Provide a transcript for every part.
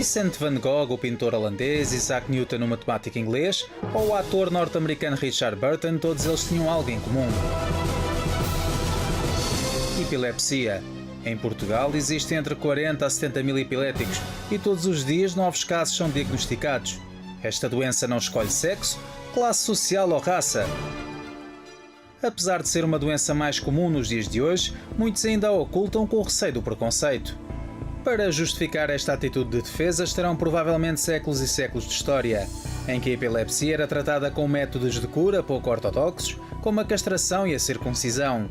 Vincent van Gogh, o pintor holandês, Isaac Newton, o matemático inglês, ou o ator norte-americano Richard Burton, todos eles tinham algo em comum. Epilepsia. Em Portugal existem entre 40 a 70 mil epiléticos e todos os dias novos casos são diagnosticados. Esta doença não escolhe sexo, classe social ou raça. Apesar de ser uma doença mais comum nos dias de hoje, muitos ainda a ocultam com o receio do preconceito. Para justificar esta atitude de defesa estarão provavelmente séculos e séculos de história, em que a epilepsia era tratada com métodos de cura pouco ortodoxos, como a castração e a circuncisão.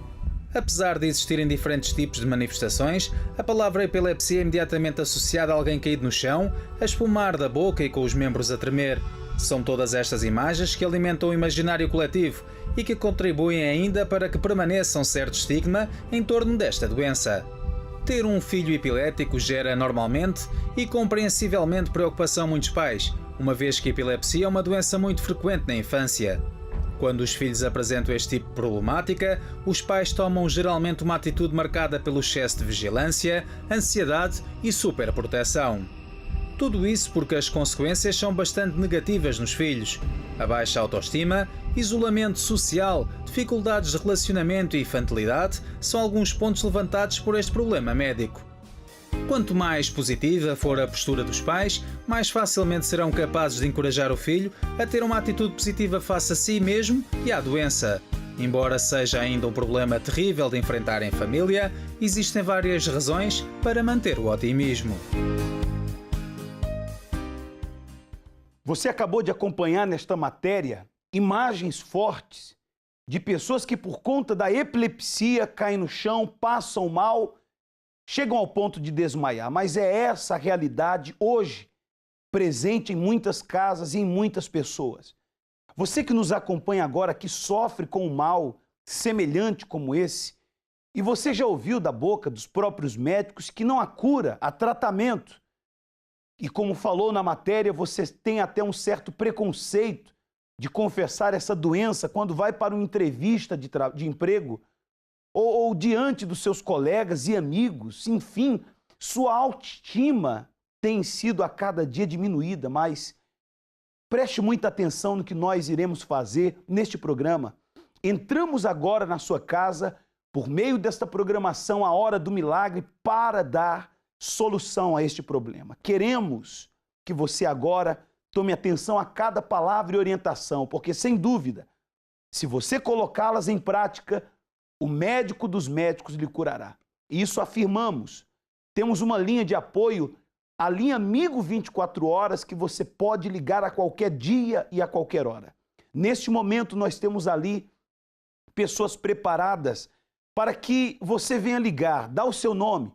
Apesar de existirem diferentes tipos de manifestações, a palavra epilepsia é imediatamente associada a alguém caído no chão, a espumar da boca e com os membros a tremer. São todas estas imagens que alimentam o imaginário coletivo e que contribuem ainda para que permaneça um certo estigma em torno desta doença. Ter um filho epilético gera normalmente e compreensivelmente preocupação a muitos pais, uma vez que a epilepsia é uma doença muito frequente na infância. Quando os filhos apresentam este tipo de problemática, os pais tomam geralmente uma atitude marcada pelo excesso de vigilância, ansiedade e superproteção. Tudo isso porque as consequências são bastante negativas nos filhos. A baixa autoestima, isolamento social, dificuldades de relacionamento e infantilidade são alguns pontos levantados por este problema médico. Quanto mais positiva for a postura dos pais, mais facilmente serão capazes de encorajar o filho a ter uma atitude positiva face a si mesmo e à doença. Embora seja ainda um problema terrível de enfrentar em família, existem várias razões para manter o otimismo. Você acabou de acompanhar nesta matéria imagens fortes de pessoas que por conta da epilepsia caem no chão, passam mal, chegam ao ponto de desmaiar. Mas é essa a realidade hoje, presente em muitas casas e em muitas pessoas. Você que nos acompanha agora, que sofre com um mal semelhante como esse, e você já ouviu da boca dos próprios médicos que não há cura, há tratamento. E como falou na matéria, você tem até um certo preconceito de confessar essa doença quando vai para uma entrevista de emprego ou diante dos seus colegas e amigos. Enfim, sua autoestima tem sido a cada dia diminuída, mas preste muita atenção no que nós iremos fazer neste programa. Entramos agora na sua casa por meio desta programação A Hora do Milagre para dar solução a este problema. Queremos que você agora tome atenção a cada palavra e orientação, porque sem dúvida, se você colocá-las em prática, o médico dos médicos lhe curará. E isso afirmamos. Temos uma linha de apoio, a linha Amigo 24 Horas, que você pode ligar a qualquer dia e a qualquer hora. Neste momento, nós temos ali pessoas preparadas para que você venha ligar, dá o seu nome,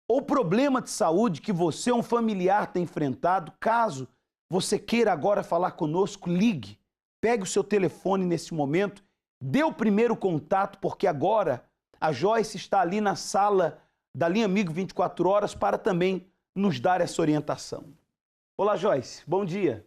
ou problema de saúde que você ou um familiar tem enfrentado. Caso você queira agora falar conosco, ligue. Pegue o seu telefone nesse momento, dê o primeiro contato, porque agora a Joyce está ali na sala da linha Amigo 24 Horas para também nos dar essa orientação. Olá, Joyce, bom dia.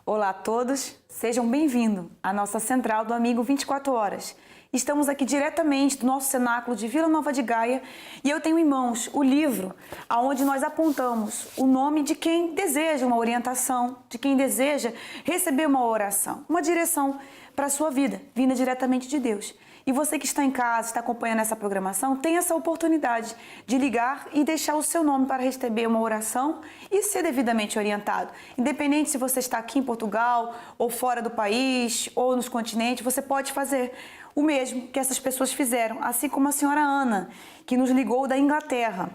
Olá a todos, sejam bem-vindos à nossa central do Amigo 24 Horas. Estamos aqui diretamente do nosso cenáculo de Vila Nova de Gaia e eu tenho em mãos o livro onde nós apontamos o nome de quem deseja uma orientação, de quem deseja receber uma oração, uma direção para a sua vida, vinda diretamente de Deus. E você que está em casa, está acompanhando essa programação, tem essa oportunidade de ligar e deixar o seu nome para receber uma oração e ser devidamente orientado. Independente se você está aqui em Portugal, ou fora do país, ou nos continentes, você pode fazer o mesmo que essas pessoas fizeram, assim como a senhora Ana, que nos ligou da Inglaterra.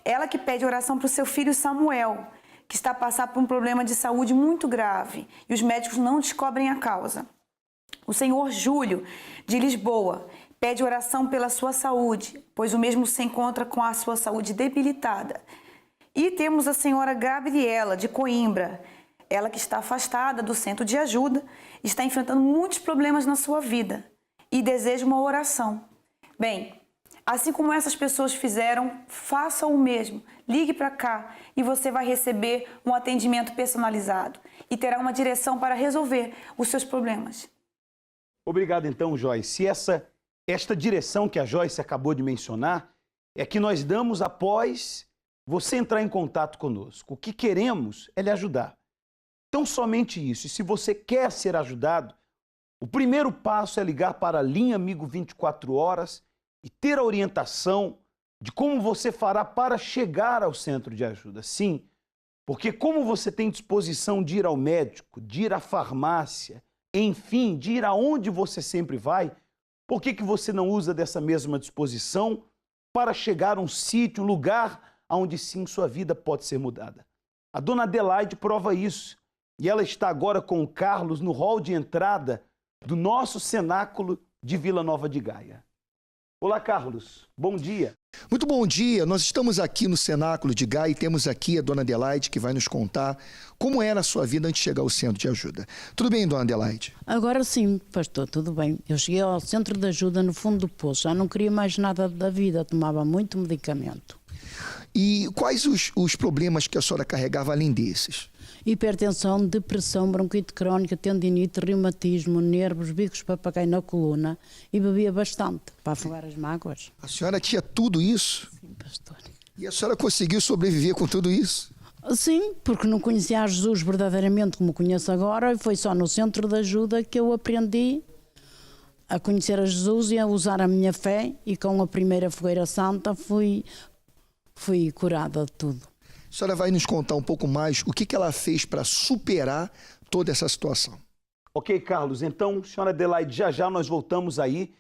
Ela que pede oração para o seu filho Samuel, que está a passar por um problema de saúde muito grave e os médicos não descobrem a causa. O senhor Júlio, de Lisboa, pede oração pela sua saúde, pois o mesmo se encontra com a sua saúde debilitada. E temos a senhora Gabriela, de Coimbra, ela que está afastada do centro de ajuda, está enfrentando muitos problemas na sua vida e deseja uma oração. Bem, assim como essas pessoas fizeram, faça o mesmo. Ligue para cá e você vai receber um atendimento personalizado e terá uma direção para resolver os seus problemas. Obrigado então, Joyce. Esta direção que a Joyce acabou de mencionar é que nós damos após você entrar em contato conosco. O que queremos é lhe ajudar. Então, somente isso. E se você quer ser ajudado, o primeiro passo é ligar para a linha Amigo 24 Horas e ter a orientação de como você fará para chegar ao centro de ajuda. Sim, porque como você tem disposição de ir ao médico, de ir à farmácia, enfim, de ir aonde você sempre vai, por que você não usa dessa mesma disposição para chegar a um sítio, um lugar onde sim sua vida pode ser mudada? A dona Adelaide prova isso. E ela está agora com o Carlos no hall de entrada do nosso cenáculo de Vila Nova de Gaia. Olá, Carlos. Bom dia. Muito bom dia. Nós estamos aqui no cenáculo de Gaia e temos aqui a dona Adelaide que vai nos contar como era a sua vida antes de chegar ao centro de ajuda. Tudo bem, dona Adelaide? Agora sim, pastor, tudo bem. Eu cheguei ao centro de ajuda no fundo do poço. Já não queria mais nada da vida, tomava muito medicamento. E quais os problemas que a senhora carregava além desses? Hipertensão, depressão, bronquite crónica, tendinite, reumatismo, nervos, bicos de papagaio na coluna e bebia bastante para afogar as mágoas. A senhora tinha tudo isso? Sim, pastor. E a senhora conseguiu sobreviver com tudo isso? Sim, porque não conhecia a Jesus verdadeiramente como conheço agora e foi só no centro de ajuda que eu aprendi a conhecer a Jesus e a usar a minha fé e com a primeira fogueira santa fui curada de tudo. A senhora vai nos contar um pouco mais o que ela fez para superar toda essa situação. Ok, Carlos. Então, senhora Adelaide, já nós voltamos aí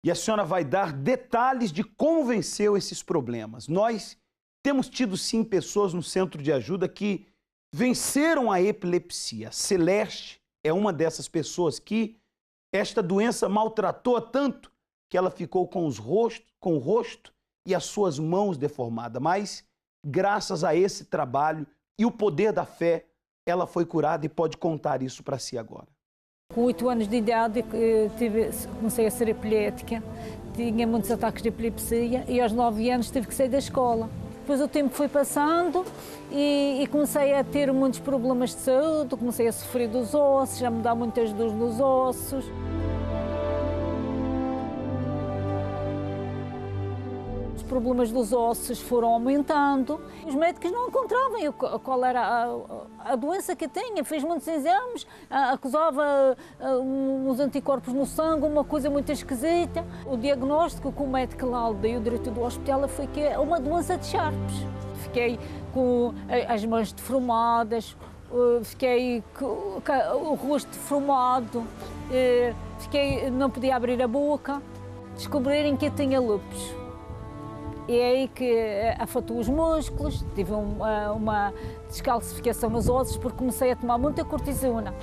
e a senhora vai dar detalhes de como venceu esses problemas. Nós temos tido, sim, pessoas no centro de ajuda que venceram a epilepsia. Celeste é uma dessas pessoas que esta doença maltratou tanto que ela ficou com o rosto e as suas mãos deformadas. Mas, graças a esse trabalho e o poder da fé, ela foi curada e pode contar isso para si agora. Com 8 anos de idade comecei a ser epilética, tinha muitos ataques de epilepsia e aos 9 anos tive que sair da escola. Depois o tempo foi passando e comecei a ter muitos problemas de saúde, comecei a sofrer dos ossos, a me dar muitas dores nos ossos. Os problemas dos ossos foram aumentando. Os médicos não encontravam qual era a doença que eu tinha. Fiz muitos exames, acusava uns anticorpos no sangue, uma coisa muito esquisita. O diagnóstico que o médico lá deu, o diretor do hospital, foi que é uma doença de Sharps. Fiquei com as mãos deformadas, fiquei com o rosto deformado, não podia abrir a boca. Descobrirem que eu tinha lúpus. E é aí que afetou os músculos, tive uma descalcificação nos ossos porque comecei a tomar muita cortisona.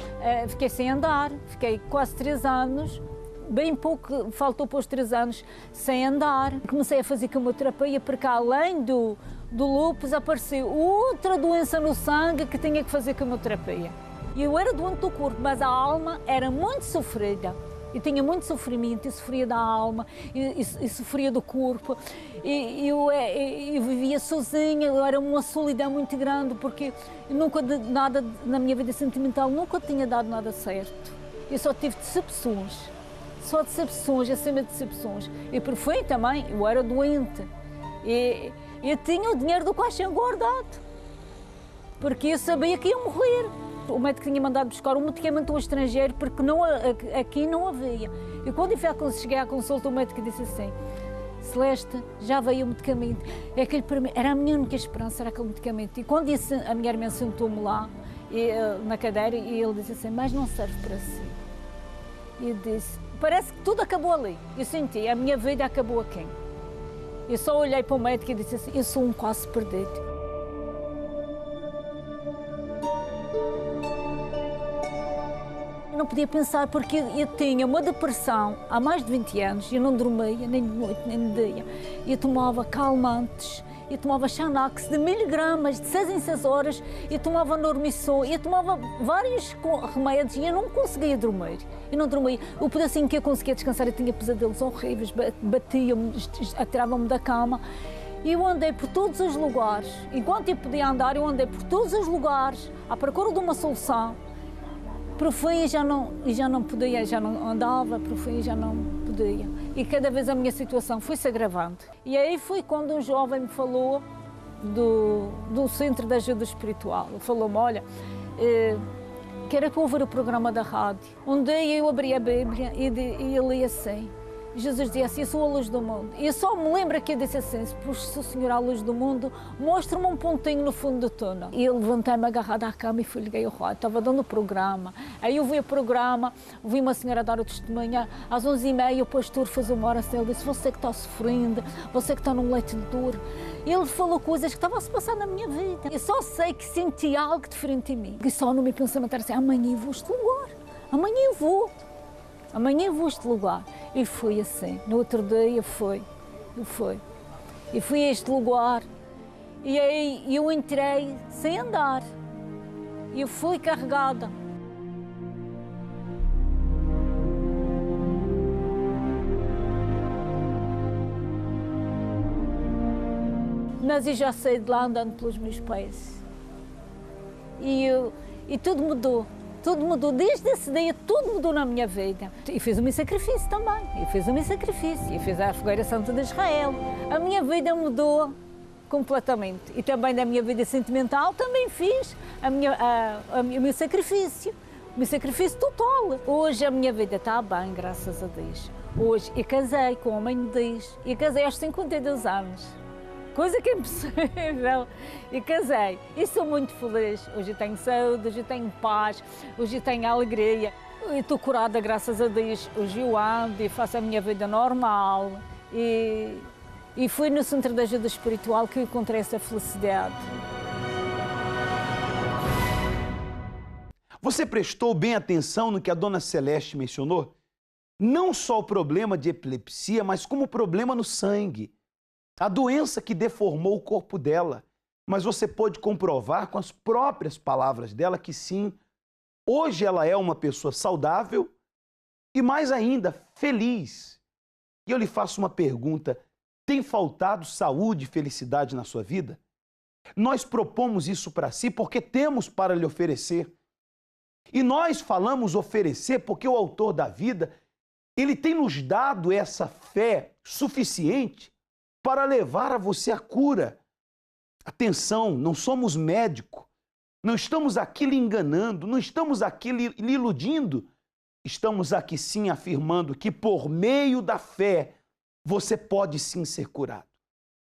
Fiquei sem andar, fiquei quase 3 anos, bem pouco, faltou para os 3 anos, sem andar. Comecei a fazer quimioterapia porque além do lúpus apareceu outra doença no sangue que tinha que fazer quimioterapia. Eu era doente do corpo, mas a alma era muito sofrida. Eu tinha muito sofrimento, eu sofria da alma, eu sofria do corpo, eu vivia sozinha, eu era uma solidão muito grande, porque nunca nada na minha vida sentimental, nunca tinha dado nada certo. Eu só tive decepções, acima de decepções. E por fim também, eu era doente, eu tinha o dinheiro do caixão guardado, porque eu sabia que ia morrer. O médico tinha mandado buscar um medicamento ao estrangeiro porque aqui não havia. E quando eu cheguei à consulta, o médico disse assim: Celeste, já veio o medicamento. Para mim, era a minha única esperança, era aquele medicamento. E quando a minha irmã sentou-me lá, na cadeira, e ele disse assim: mas não serve para si. E eu disse: parece que tudo acabou ali. Eu senti, a minha vida acabou aqui. Eu só olhei para o médico e disse assim: eu sou um quase perdido. Não podia pensar porque eu tinha uma depressão há mais de 20 anos, eu não dormia nem de noite nem de dia. Eu tomava calmantes, eu tomava Xanax de 1000 gramas, de 6 em 6 horas, eu tomava Normisol, eu tomava vários remédios e eu não conseguia dormir. Eu não dormia. O pedacinho que eu conseguia descansar, eu tinha pesadelos horríveis, batiam-me, atiravam-me da cama. E eu andei por todos os lugares. Enquanto eu podia andar, eu andei por todos os lugares à procura de uma solução. Por fim, já não podia, já não andava, por fim, já não podia. E cada vez a minha situação foi se agravando. E aí foi quando um jovem me falou do Centro de Ajuda Espiritual. Ele falou-me, olha, quero que eu ouvir o programa da rádio. Um dia eu abri a Bíblia e eu li assim, Jesus disse, eu sou a luz do mundo. E eu só me lembro que eu disse assim, se o Senhor é a luz do mundo, mostra-me um pontinho no fundo do túnel. E eu levantei-me agarrada à cama e fui liguei o rádio, estava dando o programa. Aí eu vi o programa, vi uma senhora dar o testemunho, às 11h30 o pastor fez uma oração, ele disse, você que está sofrendo, você que está num leito de dor. Ele falou coisas que estavam a se passar na minha vida. Eu só sei que senti algo diferente em mim. E só no meu pensamento era assim, amanhã eu vou a este lugar, amanhã eu vou a este lugar. E fui assim, no outro dia eu fui a este lugar e aí eu entrei sem andar, eu fui carregada. Mas eu já saí de lá andando pelos meus pés e tudo mudou. Tudo mudou, desde esse dia, tudo mudou na minha vida. E fiz o meu sacrifício também, eu fiz a Fogueira Santa de Israel. A minha vida mudou completamente. E também da minha vida sentimental também fiz o meu sacrifício total. Hoje a minha vida está bem, graças a Deus. Hoje eu casei com um homem de Deus, e casei aos 52 anos. Coisa que é impossível. E casei. E sou muito feliz. Hoje eu tenho saúde, hoje eu tenho paz, hoje eu tenho alegria. Eu estou curada, graças a Deus. Hoje eu ando e faço a minha vida normal. E fui no Centro de Ajuda Espiritual que eu encontrei essa felicidade. Você prestou bem atenção no que a dona Celeste mencionou? Não só o problema de epilepsia, mas como o problema no sangue. A doença que deformou o corpo dela. Mas você pôde comprovar com as próprias palavras dela que sim, hoje ela é uma pessoa saudável e mais ainda, feliz. E eu lhe faço uma pergunta, tem faltado saúde e felicidade na sua vida? Nós propomos isso para si porque temos para lhe oferecer. E nós falamos oferecer porque o autor da vida, ele tem nos dado essa fé suficiente para levar a você a cura. Atenção, não somos médico, não estamos aqui lhe enganando, não estamos aqui lhe iludindo. Estamos aqui sim afirmando que por meio da fé você pode sim ser curado.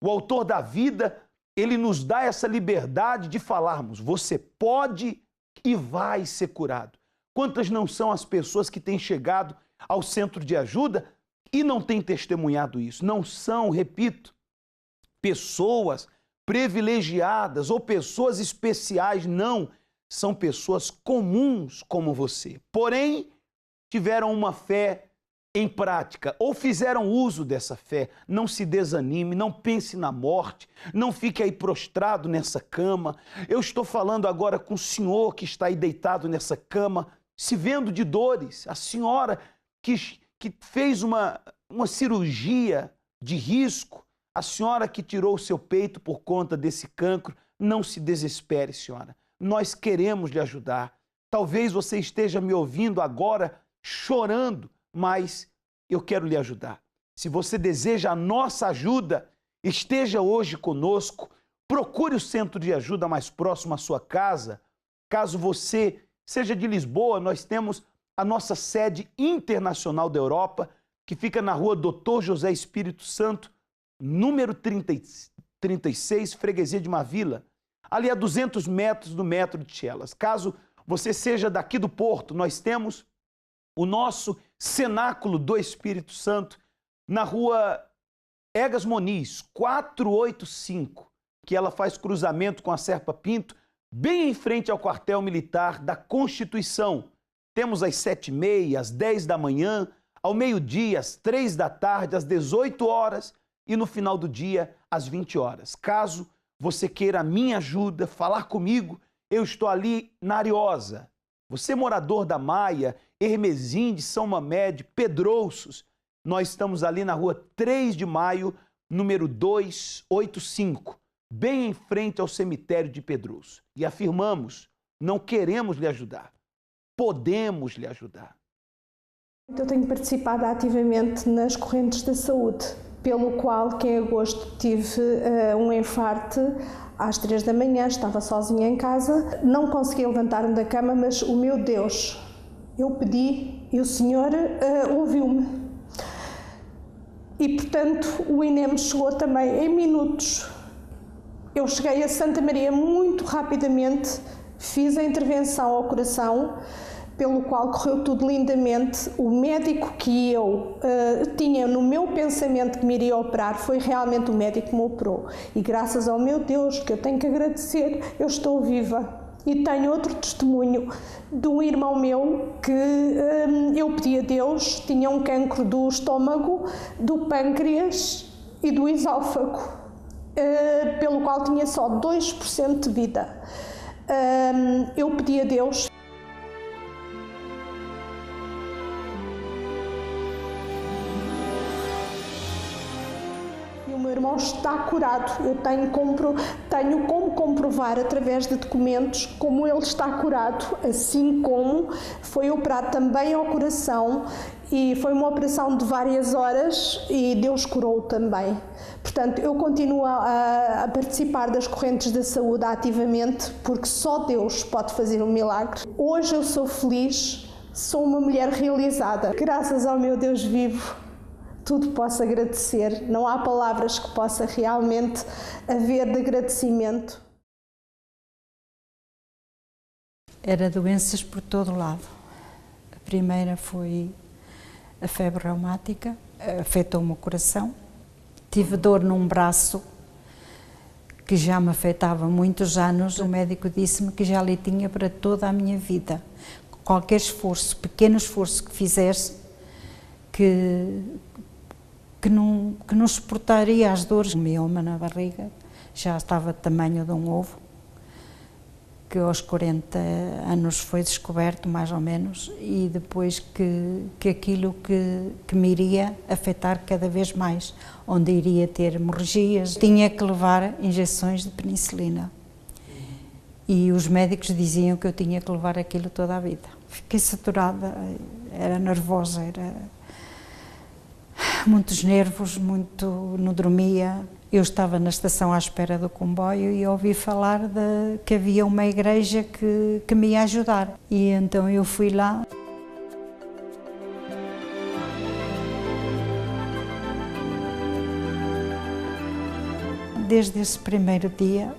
O autor da vida, ele nos dá essa liberdade de falarmos, você pode e vai ser curado. Quantas não são as pessoas que têm chegado ao centro de ajuda e não têm testemunhado isso? Não são, repito, pessoas privilegiadas ou pessoas especiais, não. São pessoas comuns como você. Porém, tiveram uma fé em prática ou fizeram uso dessa fé. Não se desanime, não pense na morte, não fique aí prostrado nessa cama. Eu estou falando agora com o senhor que está aí deitado nessa cama, se vendo de dores. A senhora que fez uma cirurgia de risco, a senhora que tirou o seu peito por conta desse cancro, não se desespere, senhora. Nós queremos lhe ajudar. Talvez você esteja me ouvindo agora chorando, mas eu quero lhe ajudar. Se você deseja a nossa ajuda, esteja hoje conosco, procure o centro de ajuda mais próximo à sua casa. Caso você seja de Lisboa, nós temos a nossa sede internacional da Europa, que fica na rua Dr. José Espírito Santo, número 36, Freguesia de Mavila, ali a 200 metros do metro de Chelas. Caso você seja daqui do Porto, nós temos o nosso Cenáculo do Espírito Santo na rua Egas Moniz, 485, que ela faz cruzamento com a Serpa Pinto, bem em frente ao quartel militar da Constituição. Temos às 7h30, às 10 da manhã, ao meio-dia, às 3 da tarde, às 18 horas e no final do dia, às 20 horas. Caso você queira a minha ajuda, falar comigo, eu estou ali na Ariosa. Você morador da Maia, Hermesim de São Mamede, Pedrouços, nós estamos ali na rua 3 de Maio, número 285, bem em frente ao cemitério de Pedrouços. E afirmamos, não queremos lhe ajudar, podemos lhe ajudar. Eu tenho participado ativamente nas correntes da saúde. pelo qual, que em agosto, tive um infarte às 3 da manhã, estava sozinha em casa, não consegui levantar-me da cama, mas o meu Deus, eu pedi e o Senhor ouviu-me. E, portanto, o INEM chegou também em minutos. Eu cheguei a Santa Maria muito rapidamente, fiz a intervenção ao coração, pelo qual correu tudo lindamente. O médico que eu tinha no meu pensamento que me iria operar foi realmente o médico que me operou. E graças ao meu Deus, que eu tenho que agradecer, eu estou viva. E tenho outro testemunho de um irmão meu que eu pedi a Deus, tinha um cancro do estômago, do pâncreas e do esófago, pelo qual tinha só 2% de vida. Eu pedi a Deus. O meu irmão está curado. Eu tenho como comprovar através de documentos como ele está curado, assim como foi operado também ao coração, e foi uma operação de várias horas e Deus curou também. Portanto, eu continuo a participar das correntes da saúde ativamente, porque só Deus pode fazer um milagre. Hoje eu sou feliz, sou uma mulher realizada. Graças ao meu Deus vivo, tudo posso agradecer. Não há palavras que possa realmente haver de agradecimento. Era doenças por todo lado. A primeira foi a febre reumática, afetou-me o coração. Tive dor num braço que já me afetava há muitos anos. O médico disse-me que já lhe tinha para toda a minha vida. Qualquer esforço, pequeno esforço que fizesse, que não suportaria as dores. O mioma na barriga já estava do tamanho de um ovo, que aos 40 anos foi descoberto, mais ou menos, e depois que aquilo que me iria afetar cada vez mais, onde iria ter hemorragias. Tinha que levar injeções de penicilina. E os médicos diziam que eu tinha que levar aquilo toda a vida. Fiquei saturada, era nervosa, era muitos nervos, não dormia. Eu estava na estação à espera do comboio e ouvi falar que havia uma igreja que me ia ajudar. E então eu fui lá. Desde esse primeiro dia,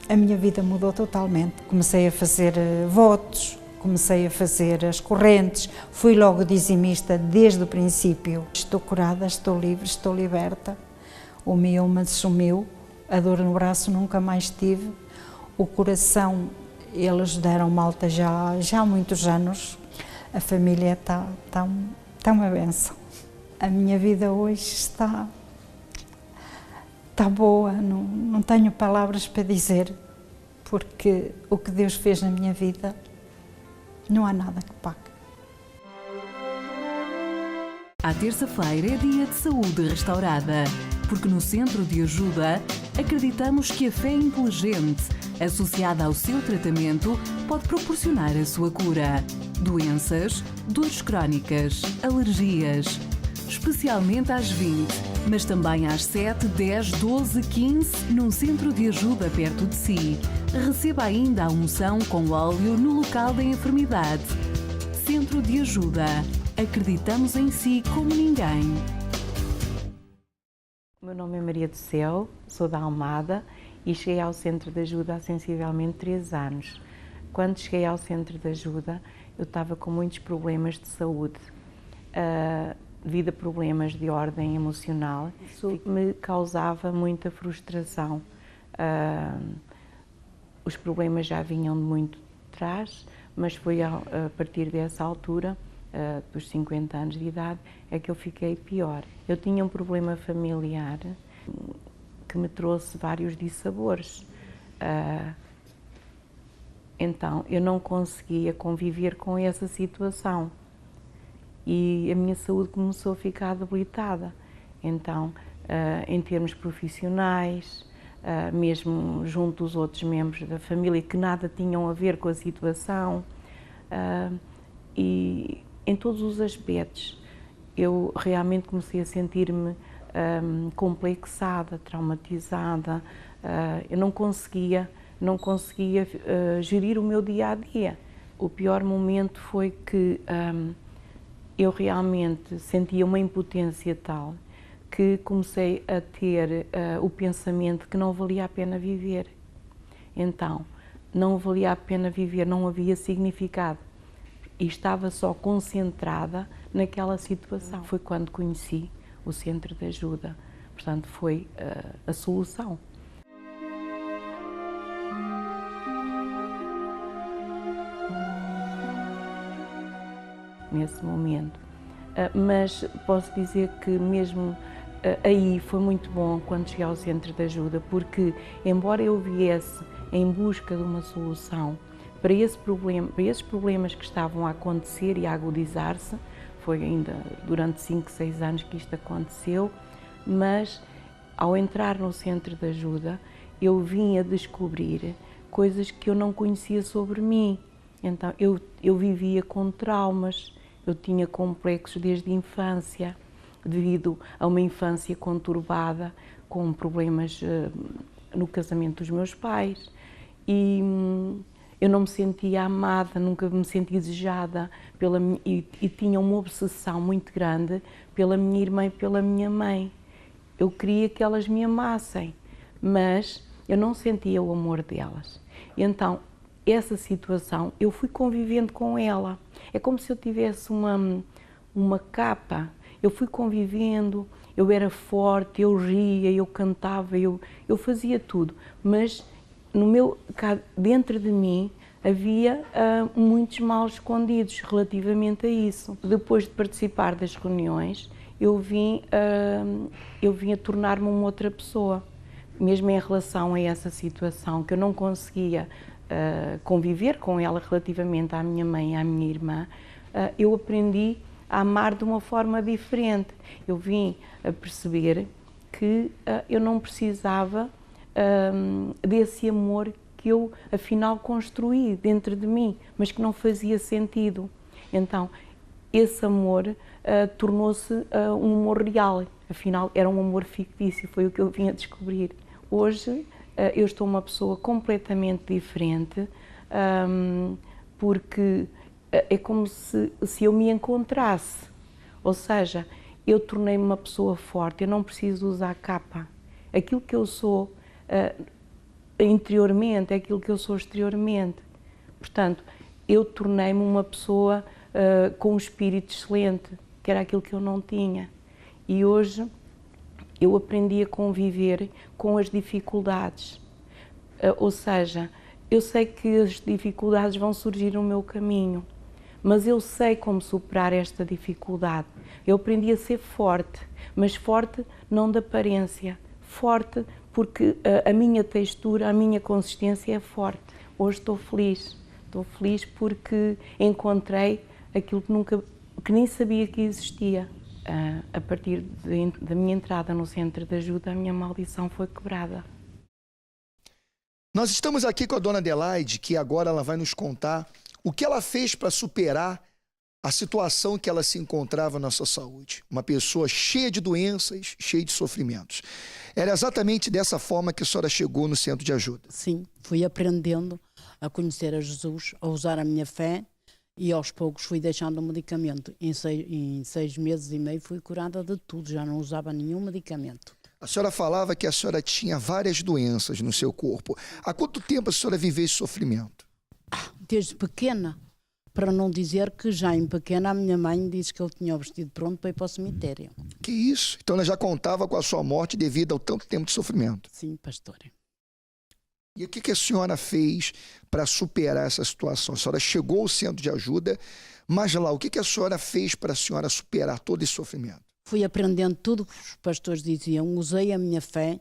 a minha vida mudou totalmente. Comecei a fazer votos, comecei a fazer as correntes, fui logo dizimista desde o princípio. Estou curada, estou livre, estou liberta. O mioma sumiu, a dor no braço nunca mais tive. O coração, eles deram-me alta já há muitos anos. A família está uma bênção. A minha vida hoje está boa, não tenho palavras para dizer, porque o que Deus fez na minha vida, não há nada que pague. À terça-feira é dia de saúde restaurada, porque no Centro de Ajuda acreditamos que a fé inteligente, associada ao seu tratamento, pode proporcionar a sua cura. Doenças, dores crónicas, alergias, especialmente às 20, mas também às 7, 10, 12, 15, num Centro de Ajuda perto de si. Receba ainda a unção com óleo no local da enfermidade. Centro de Ajuda. Acreditamos em si como ninguém. O meu nome é Maria do Céu, sou da Almada e cheguei ao Centro de Ajuda há sensivelmente 3 anos. Quando cheguei ao Centro de Ajuda, eu estava com muitos problemas de saúde, devido a problemas de ordem emocional. Isso me causava muita frustração. Os problemas já vinham de muito de trás, mas foi a partir dessa altura, dos 50 anos de idade, é que eu fiquei pior. Eu tinha um problema familiar que me trouxe vários dissabores. Então, eu não conseguia conviver com essa situação e a minha saúde começou a ficar debilitada. Então, em termos profissionais, mesmo junto dos outros membros da família que nada tinham a ver com a situação, e em todos os aspectos eu realmente comecei a sentir-me complexada, traumatizada. Eu não conseguia gerir o meu dia-a-dia. O pior momento foi que eu realmente sentia uma impotência tal que comecei a ter o pensamento que não valia a pena viver. Então, não valia a pena viver, não havia significado. E estava só concentrada naquela situação. Foi quando conheci o Centro de Ajuda. Portanto, foi a solução. Nesse momento. Mas posso dizer que mesmo aí foi muito bom quando cheguei ao Centro de Ajuda, porque embora eu viesse em busca de uma solução para esse problema, para esses problemas que estavam a acontecer e a agudizar-se, foi ainda durante 5, 6 anos que isto aconteceu, mas ao entrar no Centro de Ajuda eu vim a descobrir coisas que eu não conhecia sobre mim. Então eu vivia com traumas, eu tinha complexos desde a infância, devido a uma infância conturbada, com problemas no casamento dos meus pais, e eu não me sentia amada, nunca me senti desejada, e tinha uma obsessão muito grande pela minha irmã e pela minha mãe. Eu queria que elas me amassem, mas eu não sentia o amor delas. E então, essa situação, eu fui convivendo com ela. É como se eu tivesse uma capa. Eu fui convivendo, eu era forte, eu ria, eu cantava, eu fazia tudo. Mas dentro de mim havia muitos mal escondidos relativamente a isso. Depois de participar das reuniões, eu vim a tornar-me uma outra pessoa. Mesmo em relação a essa situação, que eu não conseguia conviver com ela relativamente à minha mãe e à minha irmã, eu aprendi a amar de uma forma diferente. Eu vim a perceber que eu não precisava desse amor que eu, afinal, construí dentro de mim, mas que não fazia sentido. Então, esse amor tornou-se um amor real. Afinal, era um amor fictício, foi o que eu vim a descobrir. Hoje, eu estou uma pessoa completamente diferente, porque é como se eu me encontrasse. Ou seja, eu tornei-me uma pessoa forte, eu não preciso usar capa. Aquilo que eu sou interiormente é aquilo que eu sou exteriormente. Portanto, eu tornei-me uma pessoa com um espírito excelente, que era aquilo que eu não tinha. E hoje eu aprendi a conviver com as dificuldades. Ou seja, eu sei que as dificuldades vão surgir no meu caminho, mas eu sei como superar esta dificuldade. Eu aprendi a ser forte, mas forte não de aparência, forte porque a minha textura, a minha consistência é forte. Hoje estou feliz porque encontrei aquilo que nem sabia que existia. A partir da minha entrada no Centro de Ajuda, a minha maldição foi quebrada. Nós estamos aqui com a dona Adelaide, que agora ela vai nos contar o que ela fez para superar a situação que ela se encontrava na sua saúde. Uma pessoa cheia de doenças, cheia de sofrimentos. Era exatamente dessa forma que a senhora chegou no Centro de Ajuda. Sim, fui aprendendo a conhecer a Jesus, a usar a minha fé, e aos poucos fui deixando o medicamento. Em 6 meses e meio fui curada de tudo, já não usava nenhum medicamento. A senhora falava que a senhora tinha várias doenças no seu corpo. Há quanto tempo a senhora viveu esse sofrimento? Desde pequena, para não dizer que já em pequena a minha mãe disse que eu tinha o vestido pronto para ir para o cemitério. Que isso? Então ela já contava com a sua morte devido ao tanto tempo de sofrimento. Sim, pastor. E o que a senhora fez para superar essa situação? A senhora chegou ao Centro de Ajuda, mas lá, o que a senhora fez para a senhora superar todo esse sofrimento? Fui aprendendo tudo que os pastores diziam, usei a minha fé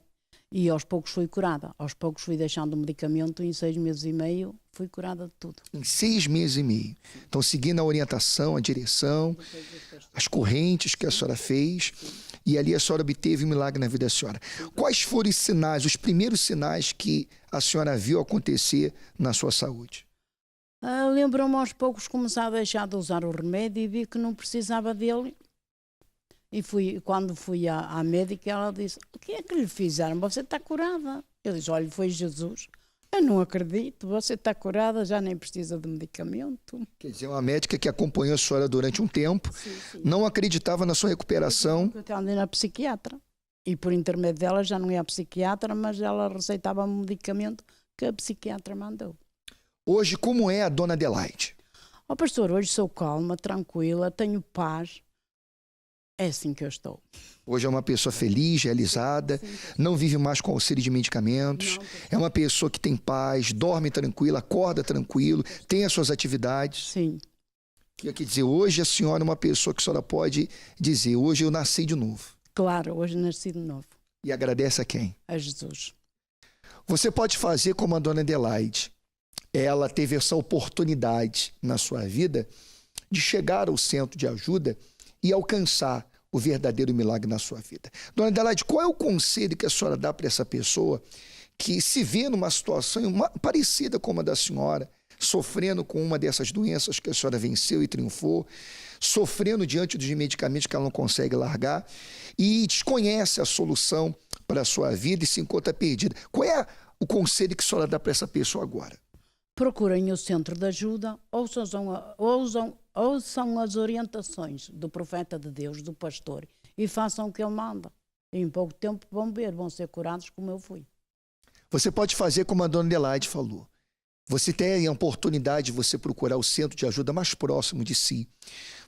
e aos poucos fui curada. Aos poucos fui deixando o medicamento e em 6 meses e meio fui curada de tudo. Em 6 meses e meio. Então, seguindo a orientação, a direção, as correntes que a senhora fez, e ali a senhora obteve um milagre na vida da senhora. Quais foram os sinais, os primeiros sinais que a senhora viu acontecer na sua saúde? Lembro-me aos poucos começar a deixar de usar o remédio e vi que não precisava dele. E quando fui à médica, ela disse, o que é que lhe fizeram? Você está curada. Eu disse, olha, foi Jesus. Eu não acredito, você está curada, já nem precisa de medicamento. Quer dizer, uma médica que acompanhou a senhora durante um tempo, não acreditava na sua recuperação. Eu andei na psiquiatra. E por intermédio dela já não ia à psiquiatra, mas ela receitava um medicamento que a psiquiatra mandou. Hoje, como é a dona Adelaide? Ó pastor, hoje sou calma, tranquila, tenho paz. É assim que eu estou. Hoje é uma pessoa feliz, realizada, não vive mais com auxílio de medicamentos, é uma pessoa que tem paz, dorme tranquila, acorda tranquilo, tem as suas atividades. Sim. Quer dizer, hoje a senhora é uma pessoa que a senhora pode dizer, hoje eu nasci de novo. Claro, hoje nasci de novo. E agradece a quem? A Jesus. Você pode fazer como a dona Adelaide. Ela teve essa oportunidade na sua vida de chegar ao centro de ajuda e alcançar o verdadeiro milagre na sua vida. Dona Adelaide, qual é o conselho que a senhora dá para essa pessoa que se vê numa situação parecida com a da senhora, sofrendo com uma dessas doenças que a senhora venceu e triunfou, sofrendo diante dos medicamentos que ela não consegue largar e desconhece a solução para a sua vida e se encontra perdida? Qual é o conselho que a senhora dá para essa pessoa agora? Procurem o centro de ajuda, ouçam as orientações do profeta de Deus, do pastor, e façam o que ele manda. Em pouco tempo vão ser curados como eu fui. Você pode fazer como a dona Adelaide falou. Você tem a oportunidade de você procurar o centro de ajuda mais próximo de si.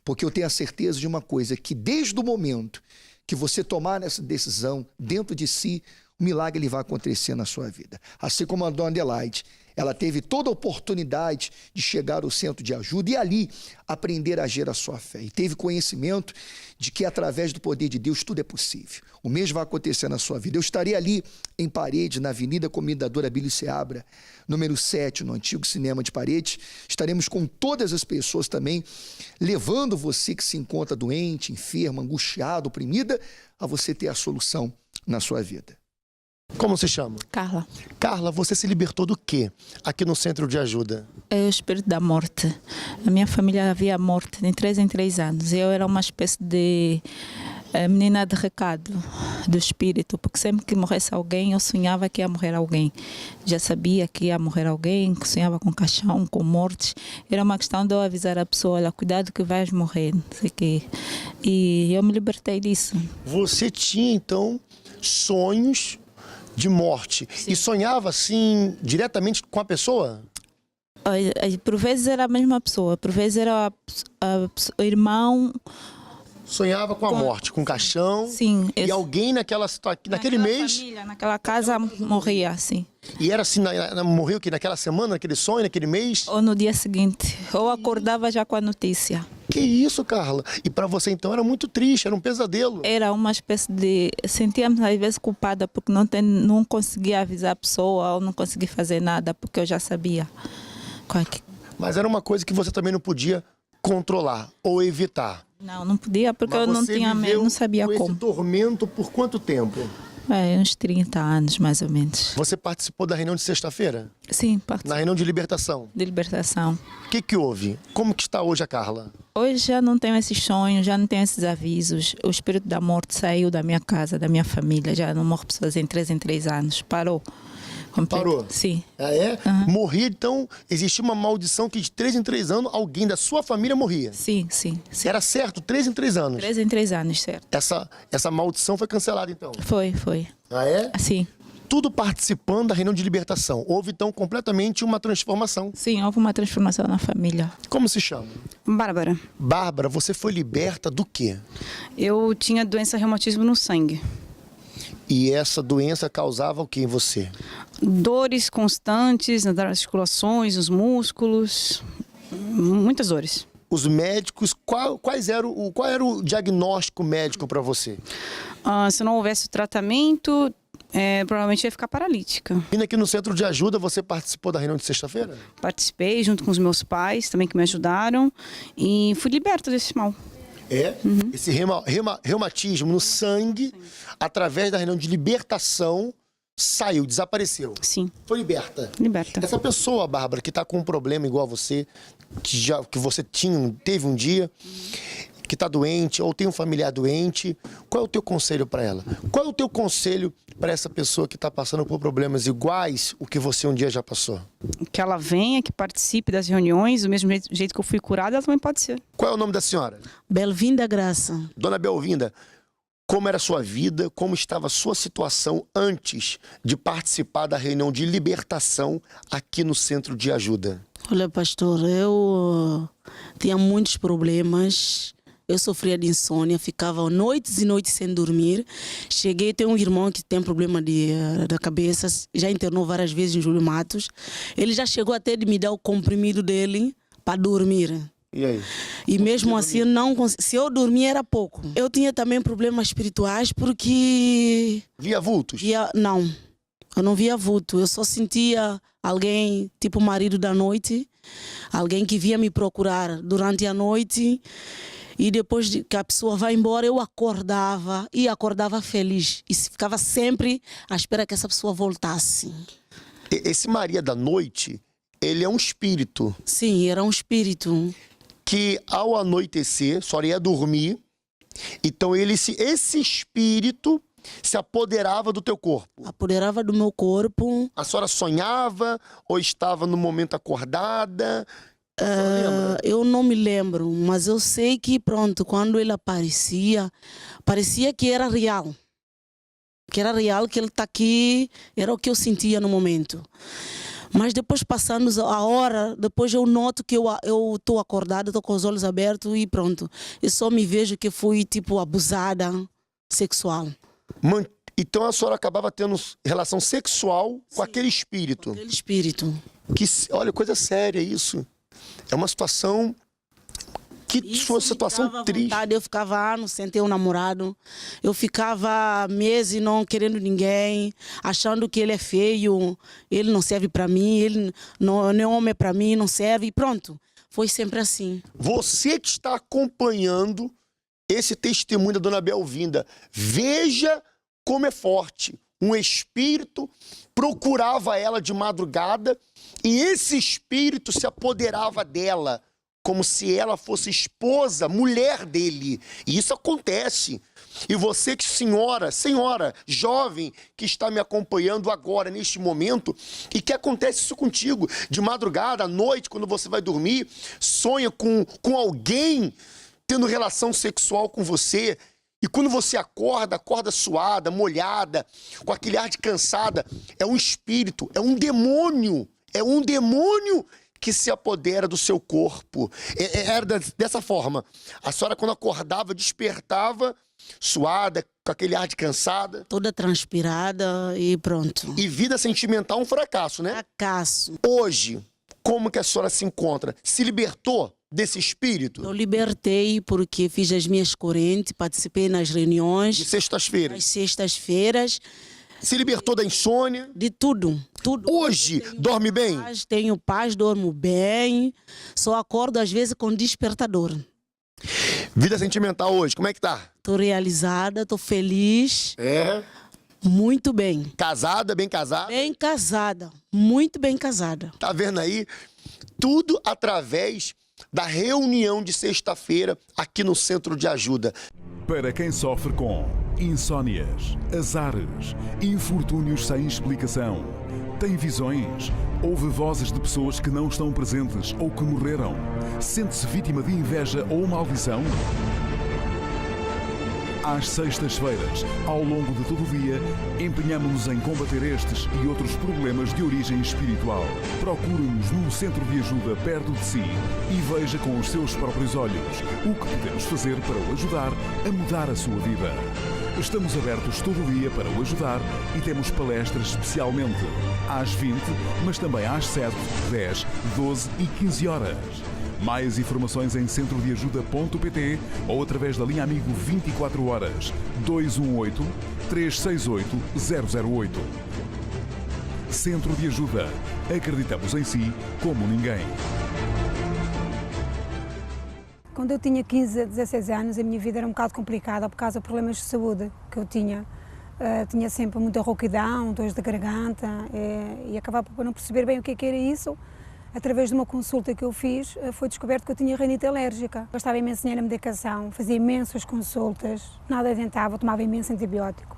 Porque eu tenho a certeza de uma coisa, que desde o momento que você tomar essa decisão dentro de si, o milagre ele vai acontecer na sua vida. Assim como a dona Adelaide, ela teve toda a oportunidade de chegar ao centro de ajuda e ali aprender a agir a sua fé. E teve conhecimento de que através do poder de Deus tudo é possível. O mesmo vai acontecer na sua vida. Eu estarei ali em Paredes, na Avenida Comendador Abílio Seabra, número 7, no antigo cinema de Paredes. Estaremos com todas as pessoas também, levando você que se encontra doente, enferma, angustiado, oprimida, a você ter a solução na sua vida. Como se chama? Carla. Carla, você se libertou do quê aqui no centro de ajuda? É o espírito da morte. A minha família havia morte de 3 em 3 anos. Eu era uma espécie de menina de recado do espírito, porque sempre que morresse alguém, eu sonhava que ia morrer alguém. Já sabia que ia morrer alguém, que sonhava com caixão, com mortes. Era uma questão de eu avisar a pessoa, olha, cuidado que vais morrer, não sei o quê. E eu me libertei disso. Você tinha, então, sonhos de morte. Sim. E sonhava, assim, diretamente com a pessoa? Por vezes era a mesma pessoa, por vezes era o irmão. Sonhava com a morte, com o caixão. Sim. E alguém naquele mês... Família, naquela casa morria, sim. E era assim, morreu que naquela semana, naquele sonho, naquele mês? Ou no dia seguinte. Ou acordava já com a notícia. Que isso, Carla? E para você então era muito triste, era um pesadelo. Era uma espécie de... Sentia-me às vezes culpada porque não conseguia avisar a pessoa ou não conseguia fazer nada porque eu já sabia. Mas era uma coisa que você também não podia controlar ou evitar. Não podia porque eu não tinha medo, não sabia como. Esse tormento por quanto tempo? Uns 30 anos, mais ou menos. Você participou da reunião de sexta-feira? Sim, participei. Na reunião de libertação? De libertação. O que houve? Como que está hoje a Carla? Hoje já não tenho esses sonhos, já não tenho esses avisos. O espírito da morte saiu da minha casa, da minha família. Já não morro pessoas em 3 em 3 anos. Parou. Parou? Sim. Ah, é? Uhum. Morria, então, existia uma maldição que de 3 em 3 anos alguém da sua família morria? Sim. Era certo? 3 em 3 anos? 3 em 3 anos, certo. Essa maldição foi cancelada, então? Foi. Ah, é? Sim. Tudo participando da reunião de libertação. Houve, então, completamente uma transformação. Sim, houve uma transformação na família. Como se chama? Bárbara. Bárbara, você foi liberta do quê? Eu tinha doença reumatismo no sangue. E essa doença causava o que em você? Dores constantes nas articulações, nos músculos, muitas dores. Os médicos, qual era o diagnóstico médico para você? Se não houvesse tratamento, provavelmente ia ficar paralítica. Vindo aqui no centro de ajuda, você participou da reunião de sexta-feira? Participei junto com os meus pais, também que me ajudaram, e fui liberta desse mal. Uhum. Esse reumatismo no sangue, através da reunião de libertação, saiu, desapareceu. Sim. Foi liberta. Liberta. Essa pessoa, Bárbara, que está com um problema igual a você, que você teve um dia, que está doente ou tem um familiar doente, qual é o teu conselho para ela? Qual é o teu conselho para essa pessoa que está passando por problemas iguais o que você um dia já passou? Que ela venha, que participe das reuniões, do mesmo jeito que eu fui curada, ela também pode ser. Qual é o nome da senhora? Belvinda Graça. Dona Belvinda, como era a sua vida, como estava a sua situação antes de participar da reunião de libertação aqui no Centro de Ajuda? Olha, pastor, eu tinha muitos problemas. Eu sofria de insônia, ficava noites e noites sem dormir. Cheguei a ter um irmão que tem problema da cabeça, já internou várias vezes em Júlio Matos. Ele já chegou até de me dar o comprimido dele para dormir. E aí? E mesmo assim, se eu dormia era pouco. Eu tinha também problemas espirituais porque... Via vultos? Não, eu não via vulto. Eu só sentia alguém, tipo marido da noite, alguém que vinha me procurar durante a noite. E depois que a pessoa vai embora, eu acordava e acordava feliz. E ficava sempre à espera que essa pessoa voltasse. Esse Maria da noite, ele é um espírito. Sim, era um espírito. Que ao anoitecer, a senhora ia dormir, então esse espírito se apoderava do teu corpo. Apoderava do meu corpo. A senhora sonhava ou estava no momento acordada? Eu não me lembro, mas eu sei que pronto, quando ele aparecia, parecia que era real. Que era real, que ele está aqui, era o que eu sentia no momento. Mas depois, passando a hora, depois eu noto que eu estou acordada, estou com os olhos abertos e pronto. Eu só me vejo que fui, tipo, abusada sexual. Então a senhora acabava tendo relação sexual com aquele espírito? Com aquele espírito. Olha, coisa séria isso. É uma situação... Que sua situação triste. Eu ficava anos sem ter um namorado. Eu ficava meses não querendo ninguém, achando que ele é feio, ele não serve para mim, ele não é homem para mim, não serve. E pronto, foi sempre assim. Você que está acompanhando esse testemunho da Dona Belvinda, veja como é forte. Um espírito procurava ela de madrugada e esse espírito se apoderava dela, como se ela fosse esposa, mulher dele. E isso acontece. E você que, senhora, jovem, que está me acompanhando agora, neste momento, e que acontece isso contigo, de madrugada, à noite, quando você vai dormir, sonha com alguém tendo relação sexual com você, e quando você acorda suada, molhada, com aquele ar de cansada, é um espírito, é um demônio que se apodera do seu corpo. Era dessa forma. A senhora, quando acordava, despertava, suada, com aquele ar de cansada. Toda transpirada e pronto. E vida sentimental um fracasso, né? Fracasso. Hoje, como que a senhora se encontra? Se libertou desse espírito? Eu libertei porque fiz as minhas correntes, participei nas reuniões. De sextas-feiras? Às sextas-feiras. Se libertou da insônia? De tudo. Hoje, dorme bem? Tenho paz, dormo bem. Só acordo às vezes com despertador. Vida sentimental hoje, como é que tá? Tô realizada, tô feliz. É? Muito bem. Casada, bem casada? Bem casada, muito bem casada. Tá vendo aí? Tudo através da reunião de sexta-feira aqui no Centro de Ajuda. Para quem sofre com insónias, azares, infortúnios sem explicação, tem visões, ouve vozes de pessoas que não estão presentes ou que morreram, sente-se vítima de inveja ou maldição? Às sextas-feiras, ao longo de todo o dia, empenhamos-nos em combater estes e outros problemas de origem espiritual. Procure-nos no Centro de Ajuda perto de si e veja com os seus próprios olhos o que podemos fazer para o ajudar a mudar a sua vida. Estamos abertos todo o dia para o ajudar e temos palestras especialmente às 20, mas também às 7, 10, 12 e 15 horas. Mais informações em centrodeajuda.pt ou através da linha Amigo 24 horas 218-368-008. Centro de Ajuda. Acreditamos em si como ninguém. Quando eu tinha 15 a 16 anos, a minha vida era um bocado complicada por causa de problemas de saúde que eu tinha. Tinha sempre muita rouquidão, dores de garganta e acabava por não perceber bem o que era isso. Através de uma consulta que eu fiz, foi descoberto que eu tinha rinite alérgica. Gastava imenso dinheiro na medicação, fazia imensas consultas, nada adiantava, tomava imenso antibiótico.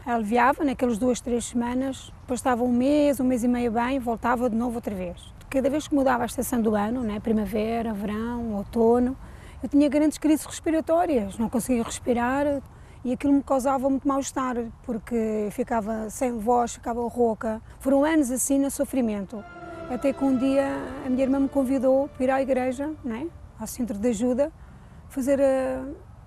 Aliviava naquelas 2, 3 semanas, depois estava um mês e meio bem, voltava de novo outra vez. Cada vez que mudava a estação do ano, né, primavera, verão, outono, eu tinha grandes crises respiratórias, não conseguia respirar e aquilo me causava muito mal-estar, porque ficava sem voz, ficava rouca. Foram anos assim no sofrimento. Até que um dia a minha irmã me convidou para ir à igreja, né, ao centro de ajuda, fazer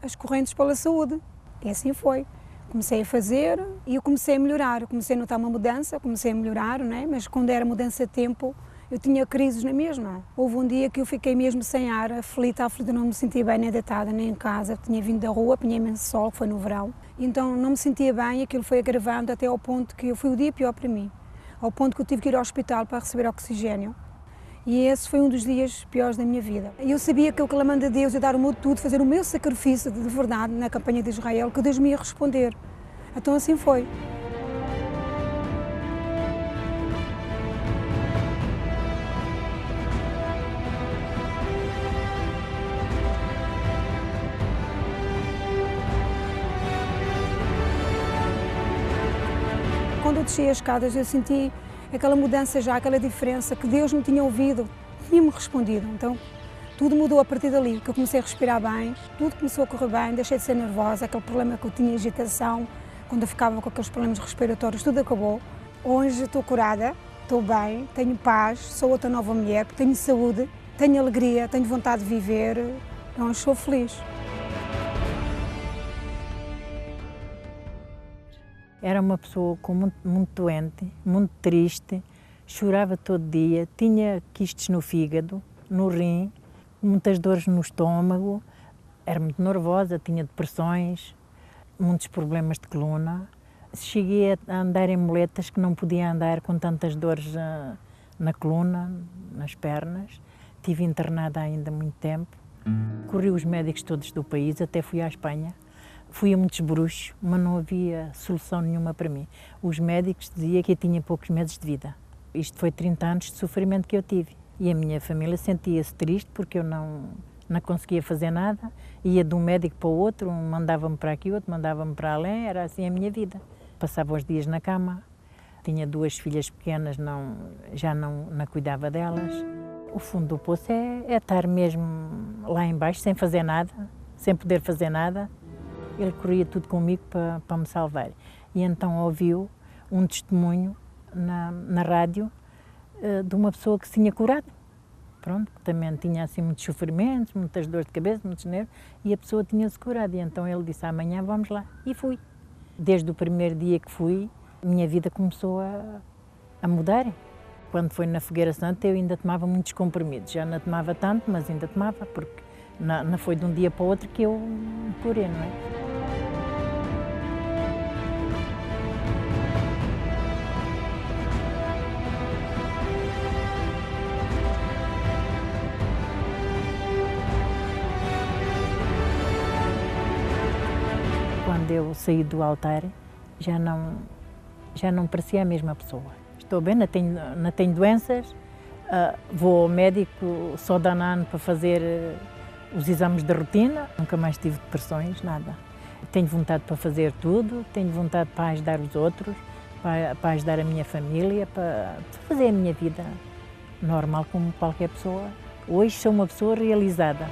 as correntes pela saúde. E assim foi. Comecei a fazer e eu comecei a melhorar. Comecei a notar uma mudança, comecei a melhorar, né, mas quando era mudança de tempo, eu tinha crises na mesma. Houve um dia que eu fiquei mesmo sem ar, aflita, não me sentia bem nem deitada, nem em casa. Tinha vindo da rua, apanhei imenso sol, foi no verão. Então não me sentia bem, aquilo foi agravando até ao ponto que foi o dia pior para mim. Ao ponto que eu tive que ir ao hospital para receber oxigênio. E esse foi um dos dias piores da minha vida. E eu sabia que eu clamando a Deus, ia dar o meu tudo, fazer o meu sacrifício de verdade na campanha de Israel, que Deus me ia responder. Então assim foi. Quando eu desci as escadas, eu senti aquela mudança já, aquela diferença, que Deus me tinha ouvido, tinha-me respondido. Então, tudo mudou a partir dali, que eu comecei a respirar bem, tudo começou a correr bem, deixei de ser nervosa, aquele problema que eu tinha, agitação, quando eu ficava com aqueles problemas respiratórios, tudo acabou. Hoje estou curada, estou bem, tenho paz, sou outra nova mulher, tenho saúde, tenho alegria, tenho vontade de viver, então sou feliz. Era uma pessoa muito doente, muito triste, chorava todo dia, tinha quistes no fígado, no rim, muitas dores no estômago, era muito nervosa, tinha depressões, muitos problemas de coluna. Cheguei a andar em muletas, que não podia andar com tantas dores na coluna, nas pernas. Estive internada ainda muito tempo. Corri os médicos todos do país, até fui à Espanha. Fui a muitos bruxos, mas não havia solução nenhuma para mim. Os médicos diziam que eu tinha poucos meses de vida. Isto foi 30 anos de sofrimento que eu tive. E a minha família sentia-se triste porque eu não conseguia fazer nada. Ia de um médico para o outro, um mandava-me para aqui, outro mandava-me para além, era assim a minha vida. Passava os dias na cama, tinha 2 filhas pequenas, já não cuidava delas. O fundo do poço é estar mesmo lá embaixo, sem fazer nada, sem poder fazer nada. Ele corria tudo comigo para me salvar. E então ouviu um testemunho na rádio de uma pessoa que se tinha curado. Pronto, que também tinha assim muitos sofrimentos, muitas dores de cabeça, muitos nervos, e a pessoa tinha-se curado. E então ele disse, amanhã vamos lá. E fui. Desde o primeiro dia que fui, a minha vida começou a mudar. Quando foi na Fogueira Santa, eu ainda tomava muitos comprimidos. Já não tomava tanto, mas ainda tomava, porque não foi de um dia para o outro que eu me curei, não é? Quando eu saí do altar, já não parecia a mesma pessoa. Estou bem, não tenho doenças, vou ao médico só de ano para fazer os exames de rotina, nunca mais tive depressões, nada. Tenho vontade para fazer tudo, tenho vontade para ajudar os outros, para ajudar a minha família, para fazer a minha vida normal como qualquer pessoa. Hoje sou uma pessoa realizada.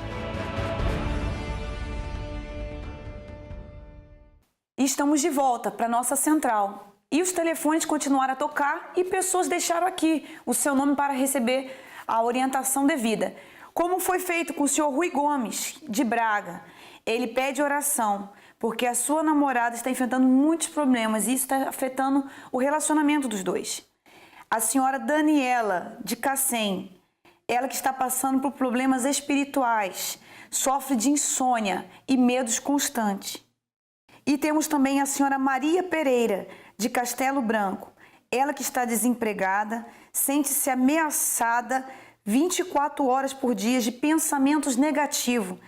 E estamos de volta para a nossa central. E os telefones continuaram a tocar e pessoas deixaram aqui o seu nome para receber a orientação devida. Como foi feito com o senhor Rui Gomes, de Braga. Ele pede oração, porque a sua namorada está enfrentando muitos problemas e isso está afetando o relacionamento dos dois. A senhora Daniela, de Cacém, ela que está passando por problemas espirituais, sofre de insônia e medos constantes. E temos também a senhora Maria Pereira, de Castelo Branco. Ela que está desempregada, sente-se ameaçada 24 horas por dia de pensamentos negativos,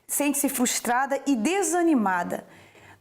sente-se frustrada e desanimada.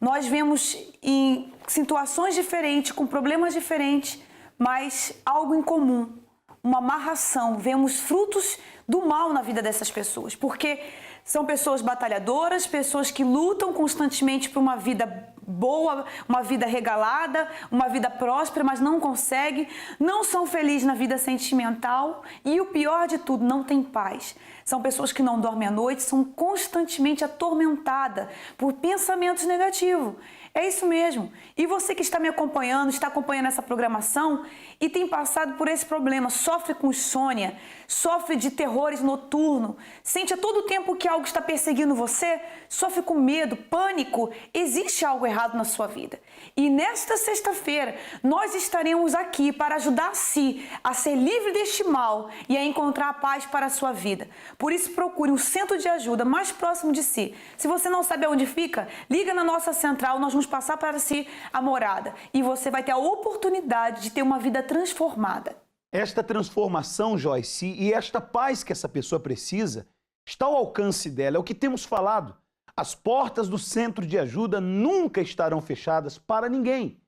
Nós vemos em situações diferentes, com problemas diferentes, mas algo em comum. uma amarração, vemos frutos do mal na vida dessas pessoas, porque são pessoas batalhadoras, pessoas que lutam constantemente por uma vida boa, uma vida regalada, uma vida próspera, mas não conseguem, não são felizes na vida sentimental e o pior de tudo, não tem paz. São pessoas que não dormem à noite, são constantemente atormentadas por pensamentos negativos. É isso mesmo. E você que está me acompanhando, está acompanhando essa programação e tem passado por esse problema, sofre com insônia, sofre de terrores noturnos, sente a todo tempo que algo está perseguindo você, sofre com medo, pânico, existe algo errado na sua vida. E nesta sexta-feira, nós estaremos aqui para ajudar-se a ser livre deste mal e a encontrar a paz para a sua vida. Por isso, procure um centro de ajuda mais próximo de si. Se você não sabe onde fica, liga na nossa central, nós vamos passar para si a morada e você vai ter a oportunidade de ter uma vida transformada. Esta transformação, Joyce, e esta paz que essa pessoa precisa, está ao alcance dela. É o que temos falado. As portas do centro de ajuda nunca estarão fechadas para ninguém.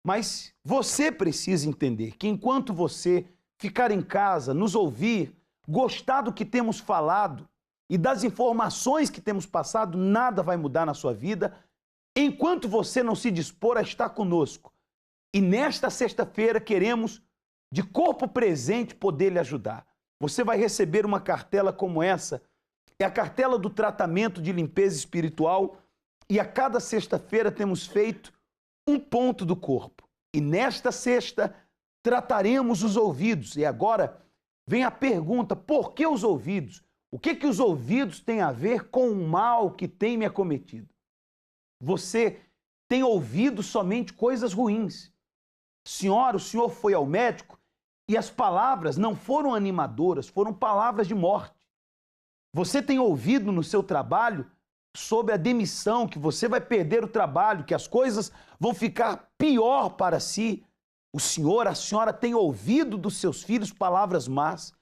Mas você precisa entender que enquanto você ficar em casa, nos ouvir, gostar do que temos falado e das informações que temos passado, nada vai mudar na sua vida enquanto você não se dispor a estar conosco. E nesta sexta-feira queremos, de corpo presente, poder lhe ajudar. Você vai receber uma cartela como essa, é a cartela do tratamento de limpeza espiritual e a cada sexta-feira temos feito um ponto do corpo. E nesta sexta trataremos os ouvidos. E agora vem a pergunta, por que os ouvidos? O que os ouvidos têm a ver com o mal que tem me acometido? Você tem ouvido somente coisas ruins. Senhora, o senhor foi ao médico e as palavras não foram animadoras, foram palavras de morte. Você tem ouvido no seu trabalho sobre a demissão, que você vai perder o trabalho, que as coisas vão ficar pior para si. O senhor, a senhora tem ouvido dos seus filhos palavras más.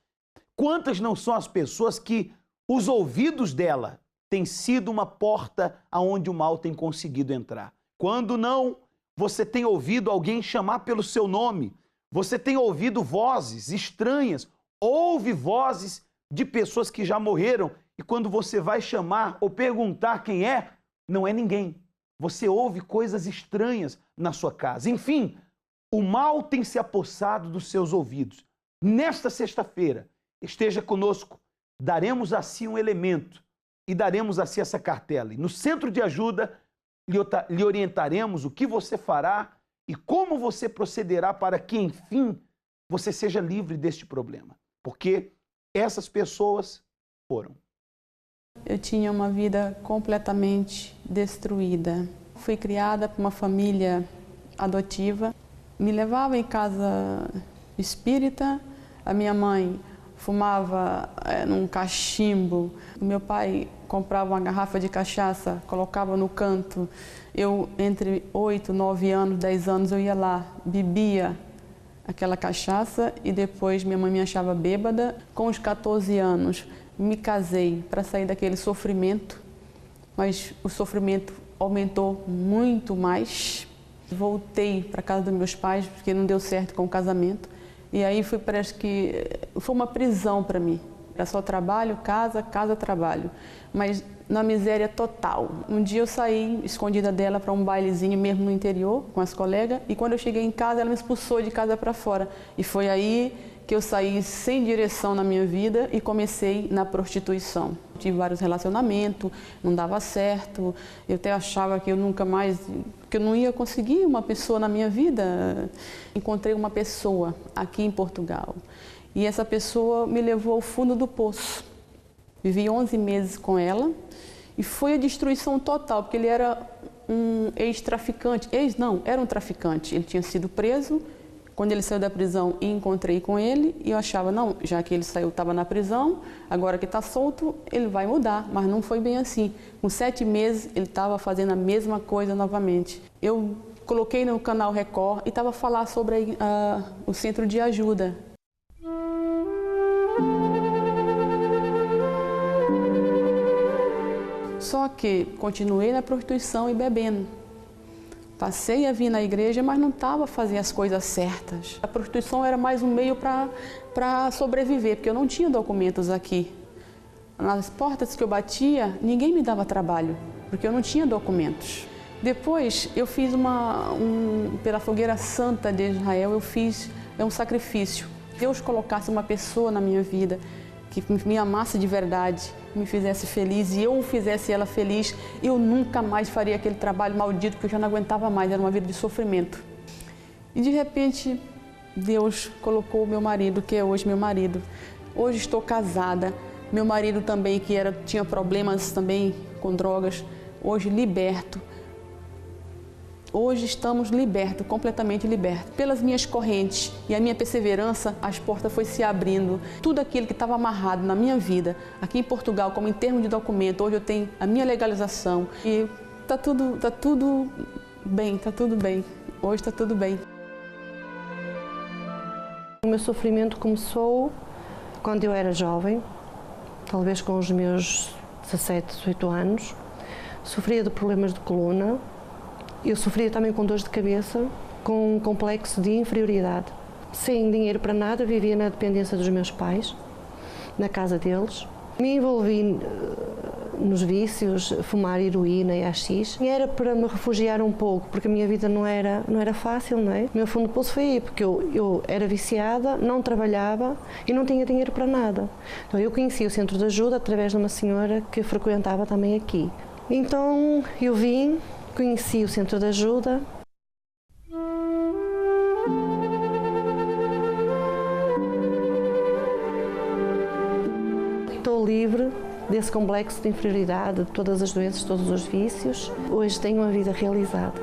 Quantas não são as pessoas que os ouvidos dela têm sido uma porta aonde o mal tem conseguido entrar? Quando não, você tem ouvido alguém chamar pelo seu nome, você tem ouvido vozes estranhas, ouve vozes de pessoas que já morreram e quando você vai chamar ou perguntar quem é, não é ninguém. Você ouve coisas estranhas na sua casa. Enfim, o mal tem se apossado dos seus ouvidos. Nesta sexta-feira, esteja conosco, daremos a si um elemento e daremos a si essa cartela. E no centro de ajuda, lhe orientaremos o que você fará e como você procederá para que, enfim, você seja livre deste problema. Porque essas pessoas foram. Eu tinha uma vida completamente destruída. Fui criada por uma família adotiva. Me levava em casa espírita. A minha mãe fumava num cachimbo. O meu pai comprava uma garrafa de cachaça, colocava no canto. Eu, entre 8, 9 anos, 10 anos, eu ia lá, bebia aquela cachaça e depois minha mãe me achava bêbada. Com os 14 anos, me casei para sair daquele sofrimento, mas o sofrimento aumentou muito mais. Voltei para casa dos meus pais, porque não deu certo com o casamento. E aí parece que foi uma prisão para mim. Era só trabalho, casa, casa, trabalho. Mas na miséria total. Um dia eu saí escondida dela para um bailezinho mesmo no interior, com as colegas. E quando eu cheguei em casa, ela me expulsou de casa para fora. E foi aí que eu saí sem direção na minha vida e comecei na prostituição. Tive vários relacionamentos, não dava certo. Eu até achava que eu nunca mais, que eu não ia conseguir uma pessoa na minha vida. Encontrei uma pessoa aqui em Portugal e essa pessoa me levou ao fundo do poço. Vivi 11 meses com ela e foi a destruição total, porque ele era um ex-traficante. Era um traficante. Ele tinha sido preso. Quando ele saiu da prisão, encontrei com ele e eu achava, não, já que ele saiu, estava na prisão, agora que está solto, ele vai mudar. Mas não foi bem assim. Com 7 meses, ele estava fazendo a mesma coisa novamente. Eu coloquei no canal Record e estava a falar sobre o centro de ajuda. Só que continuei na prostituição e bebendo. Passei a vir na igreja, mas não estava fazendo as coisas certas. A prostituição era mais um meio para sobreviver, porque eu não tinha documentos aqui. Nas portas que eu batia, ninguém me dava trabalho, porque eu não tinha documentos. Depois, eu fiz pela Fogueira Santa de Israel, eu fiz um sacrifício. Deus colocasse uma pessoa na minha vida que me amasse de verdade, me fizesse feliz e eu fizesse ela feliz, eu nunca mais faria aquele trabalho maldito que eu já não aguentava mais, era uma vida de sofrimento. E de repente, Deus colocou o meu marido, que é hoje meu marido. Hoje estou casada, meu marido também, que tinha problemas também com drogas, hoje liberto. Hoje estamos libertos, completamente libertos. Pelas minhas correntes e a minha perseverança, as portas foram se abrindo. Tudo aquilo que estava amarrado na minha vida, aqui em Portugal, como em termos de documento, hoje eu tenho a minha legalização. E tá tudo bem, tá tudo bem. Hoje está tudo bem. O meu sofrimento começou quando eu era jovem, talvez com os meus 17, 18 anos. Sofria de problemas de coluna. Eu sofria também com dores de cabeça, com um complexo de inferioridade. Sem dinheiro para nada, vivia na dependência dos meus pais, na casa deles. Me envolvi nos vícios, fumar heroína e haxixe. E era para me refugiar um pouco, porque a minha vida não era fácil, não é? O meu fundo de poço foi aí, porque eu era viciada, não trabalhava e não tinha dinheiro para nada. Então eu conheci o Centro de Ajuda através de uma senhora que frequentava também aqui. Então eu vim, conheci o Centro de Ajuda. Estou livre desse complexo de inferioridade, de todas as doenças, todos os vícios. Hoje tenho uma vida realizada.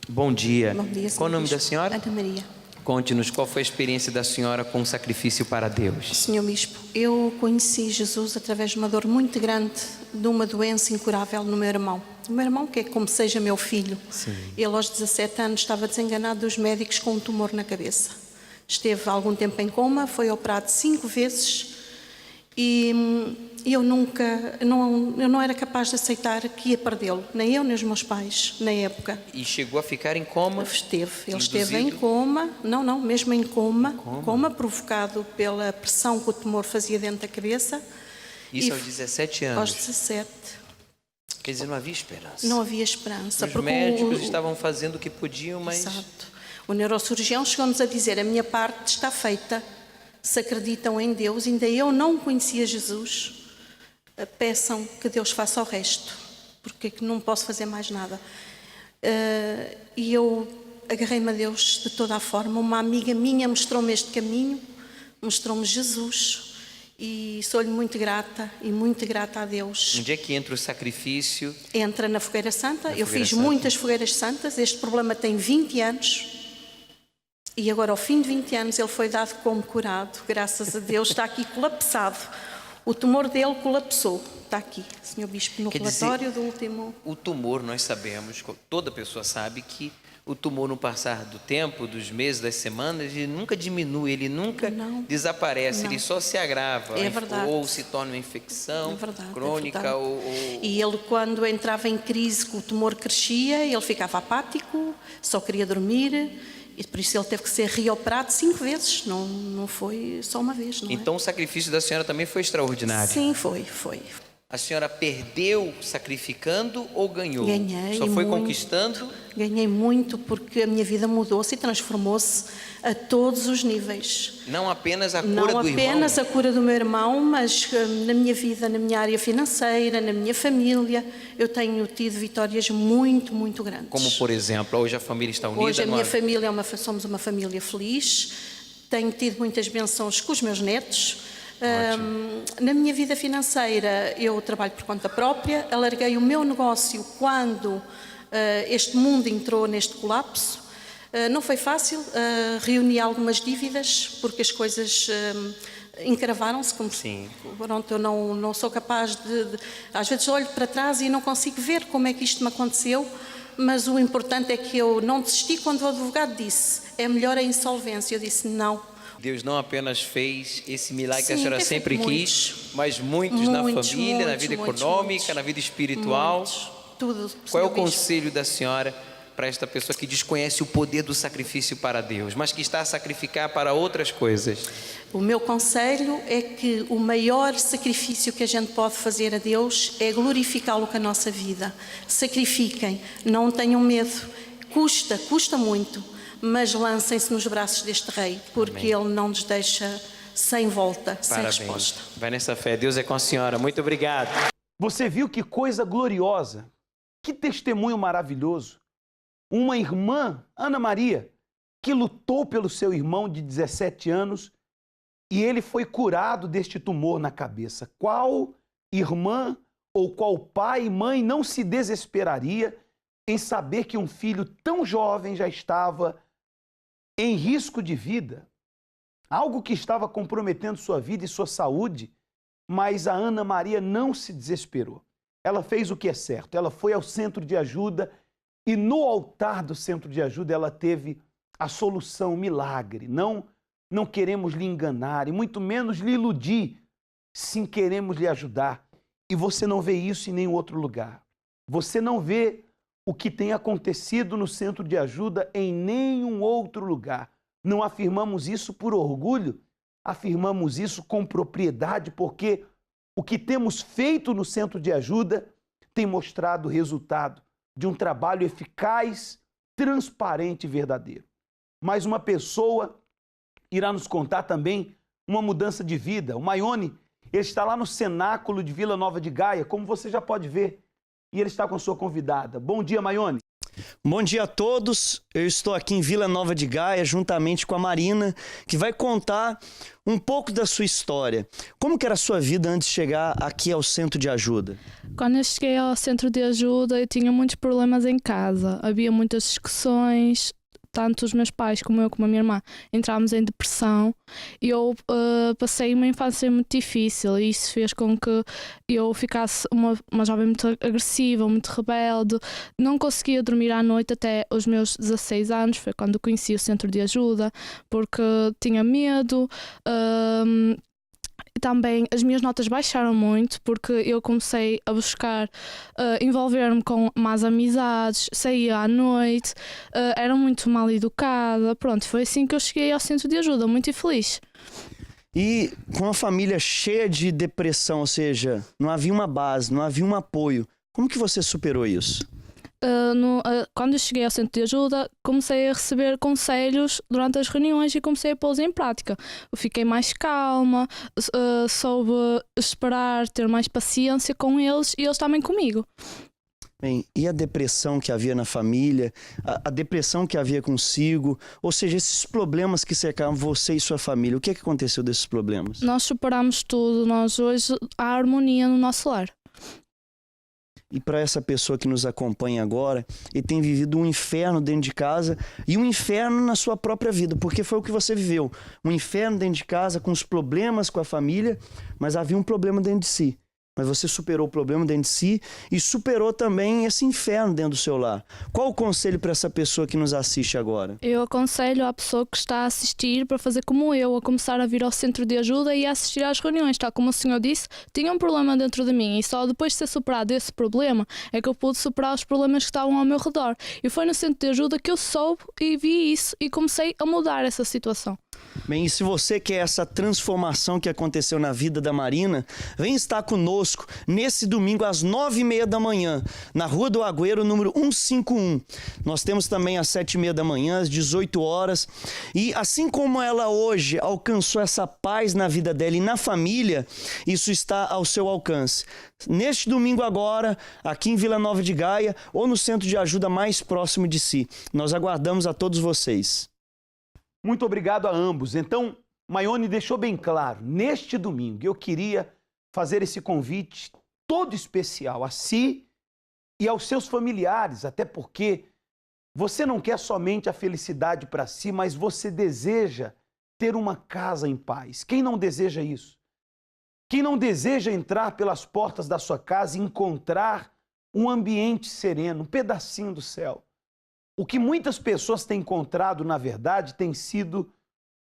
Bom dia. Bom dia. Qual o nome da senhora? Ana Maria. Conte-nos qual foi a experiência da senhora com o sacrifício para Deus. Senhor Bispo, eu conheci Jesus através de uma dor muito grande, de uma doença incurável no meu irmão. O meu irmão, que é como seja meu filho. Sim. Ele aos 17 anos estava desenganado dos médicos com um tumor na cabeça. Esteve algum tempo em coma, foi operado 5 vezes e eu não era capaz de aceitar que ia perdê-lo, nem eu nem os meus pais, na época. E chegou a ficar em coma? Ele esteve em coma, mesmo em coma provocado pela pressão que o tumor fazia dentro da cabeça. Isso aos 17 anos? Aos 17. Quer dizer, não havia esperança? Não havia esperança. Os médicos estavam fazendo o que podiam, mas... Exato. O neurocirurgião chegou-nos a dizer, a minha parte está feita, se acreditam em Deus, ainda eu não conhecia Jesus, peçam que Deus faça o resto, porque não posso fazer mais nada. E eu agarrei-me a Deus de toda a forma. Uma amiga minha mostrou-me este caminho, mostrou-me Jesus, e sou-lhe muito grata e muito grata a Deus. Onde é que entra o sacrifício? Entra na Fogueira Santa. Eu fiz muitas fogueiras santas. Este problema tem 20 anos. E agora, ao fim de 20 anos, ele foi dado como curado. Graças a Deus, está aqui colapsado. O tumor dele colapsou. Está aqui, Senhor Bispo, no relatório do último... O tumor, nós sabemos, toda pessoa sabe que o tumor, no passar do tempo, dos meses, das semanas, ele nunca diminui, ele nunca desaparece, ele só se agrava. É verdade. Ou se torna uma infecção crônica. Ou... E ele, quando entrava em crise, que o tumor crescia, ele ficava apático, só queria dormir... E por isso ele teve que ser reoperado 5 vezes, não foi só uma vez. Então o sacrifício da senhora também foi extraordinário? Sim, foi. A senhora perdeu sacrificando ou ganhou? Ganhei. Só foi conquistando? Ganhei muito porque a minha vida mudou-se e transformou-se a todos os níveis. Não apenas a cura do irmão? Não apenas a cura do meu irmão, mas na minha vida, na minha área financeira, na minha família, eu tenho tido vitórias muito, muito grandes. Como, por exemplo, hoje a família está unida? Hoje a minha família somos uma família feliz, tenho tido muitas bênçãos com os meus netos. Na minha vida financeira, eu trabalho por conta própria, alarguei o meu negócio quando este mundo entrou neste colapso. Não foi fácil, reuni algumas dívidas, porque as coisas encravaram-se. Pronto, eu não sou capaz de... Às vezes olho para trás e não consigo ver como é que isto me aconteceu, mas o importante é que eu não desisti quando o advogado disse, é melhor a insolvência. Eu disse, não. Deus não apenas fez esse milagre que a senhora sempre quis, mas muitos na família, na vida econômica, na vida espiritual. Tudo. Qual é o Senhor Bispo. conselho da senhora para esta pessoa que desconhece o poder do sacrifício para Deus, mas que está a sacrificar para outras coisas? O meu conselho é que o maior sacrifício que a gente pode fazer a Deus é glorificá-lo com a nossa vida. Sacrifiquem, não tenham medo. Custa muito, mas lancem-se nos braços deste Rei, porque Ele não nos deixa sem volta, sem resposta. Vai nessa fé. Deus é com a senhora. Muito obrigado. Você viu que coisa gloriosa, que testemunho maravilhoso. Uma irmã, Ana Maria, que lutou pelo seu irmão de 17 anos e ele foi curado deste tumor na cabeça. Qual irmã ou qual pai e mãe não se desesperaria em saber que um filho tão jovem já estava em risco de vida? Algo que estava comprometendo sua vida e sua saúde, mas a Ana Maria não se desesperou. Ela fez o que é certo, ela foi ao centro de ajuda e no altar do centro de ajuda ela teve a solução, o milagre. Não queremos lhe enganar e muito menos lhe iludir, sim queremos lhe ajudar. E você não vê isso em nenhum outro lugar. Você não vê o que tem acontecido no centro de ajuda em nenhum outro lugar. Não afirmamos isso por orgulho, afirmamos isso com propriedade, porque o que temos feito no centro de ajuda tem mostrado o resultado de um trabalho eficaz, transparente e verdadeiro. Mas uma pessoa irá nos contar também uma mudança de vida. O Maione, ele está lá no cenáculo de Vila Nova de Gaia, como você já pode ver, e ele está com a sua convidada. Bom dia, Maione. Bom dia a todos, eu estou aqui em Vila Nova de Gaia juntamente com a Marina, que vai contar um pouco da sua história. Como que era a sua vida antes de chegar aqui ao centro de ajuda? Quando eu cheguei ao centro de ajuda eu tinha muitos problemas em casa, havia muitas discussões, tanto os meus pais como eu, como a minha irmã, entramos em depressão e eu passei uma infância muito difícil e isso fez com que eu ficasse uma jovem muito agressiva, muito rebelde, não conseguia dormir à noite até os meus 16 anos, foi quando conheci o centro de ajuda, porque tinha medo. Também as minhas notas baixaram muito porque eu comecei a buscar envolver-me com más amizades, saía à noite, era muito mal educada. Pronto, foi assim que eu cheguei ao centro de ajuda, muito infeliz. E com a família cheia de depressão, ou seja, não havia uma base, não havia um apoio, como que você superou isso? Quando eu cheguei ao centro de ajuda, comecei a receber conselhos durante as reuniões e comecei a pô-los em prática. Eu fiquei mais calma, soube esperar, ter mais paciência com eles e eles também comigo. Bem, e a depressão que havia na família, a depressão que havia consigo, ou seja, esses problemas que cercavam você e sua família, o que aconteceu desses problemas? Nós superamos tudo, nós hoje há harmonia no nosso lar. E para essa pessoa que nos acompanha agora, ele tem vivido um inferno dentro de casa e um inferno na sua própria vida, porque foi o que você viveu. Um inferno dentro de casa, com os problemas com a família, mas havia um problema dentro de si. Mas você superou o problema dentro de si e superou também esse inferno dentro do seu lar. Qual o conselho para essa pessoa que nos assiste agora? Eu aconselho a pessoa que está a assistir para fazer como eu, a começar a vir ao centro de ajuda e a assistir às reuniões. Tal como o senhor disse, tinha um problema dentro de mim e só depois de ser superado esse problema é que eu pude superar os problemas que estavam ao meu redor. E foi no centro de ajuda que eu soube e vi isso e comecei a mudar essa situação. Bem, e se você quer essa transformação que aconteceu na vida da Marina, vem estar conosco nesse domingo às 9h30 da manhã, na Rua do Agüero, número 151. Nós temos também às 7h30 da manhã, às 18 horas. E assim como ela hoje alcançou essa paz na vida dela e na família, isso está ao seu alcance. Neste domingo agora, aqui em Vila Nova de Gaia, ou no centro de ajuda mais próximo de si. Nós aguardamos a todos vocês. Muito obrigado a ambos. Então, Maione deixou bem claro, neste domingo eu queria fazer esse convite todo especial a si e aos seus familiares, até porque você não quer somente a felicidade para si, mas você deseja ter uma casa em paz. Quem não deseja isso? Quem não deseja entrar pelas portas da sua casa e encontrar um ambiente sereno, um pedacinho do céu? O que muitas pessoas têm encontrado, na verdade, tem sido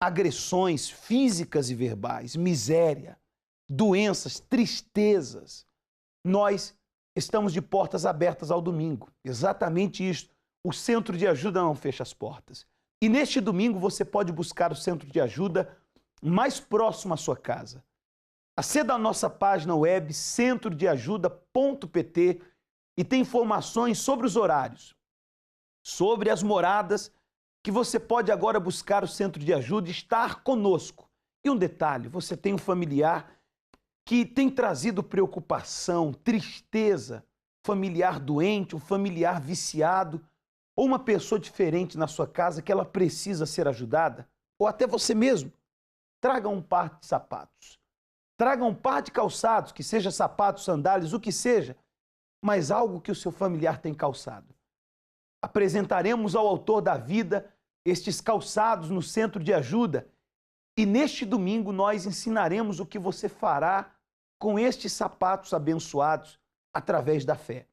agressões físicas e verbais, miséria, doenças, tristezas. Nós estamos de portas abertas ao domingo. Exatamente isso. O Centro de Ajuda não fecha as portas. E neste domingo você pode buscar o Centro de Ajuda mais próximo à sua casa. Aceda à nossa página web centrodeajuda.pt e tem informações sobre os horários, sobre as moradas, que você pode agora buscar o Centro de Ajuda e estar conosco. E um detalhe, você tem um familiar que tem trazido preocupação, tristeza, familiar doente, um familiar viciado, ou uma pessoa diferente na sua casa que ela precisa ser ajudada, ou até você mesmo. Traga um par de sapatos, traga um par de calçados, que seja sapatos, sandálias, o que seja, mas algo que o seu familiar tem calçado. Apresentaremos ao autor da vida estes calçados no Centro de Ajuda e neste domingo nós ensinaremos o que você fará com estes sapatos abençoados através da fé.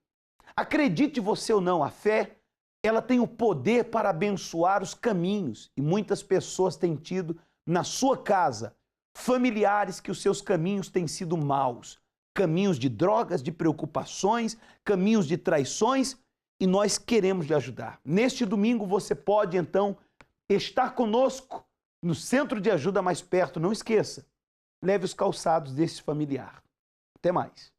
Acredite você ou não, a fé, ela tem o poder para abençoar os caminhos e muitas pessoas têm tido na sua casa familiares que os seus caminhos têm sido maus, caminhos de drogas, de preocupações, caminhos de traições, e nós queremos lhe ajudar. Neste domingo você pode então estar conosco no Centro de Ajuda mais perto. Não esqueça, leve os calçados desse familiar. Até mais.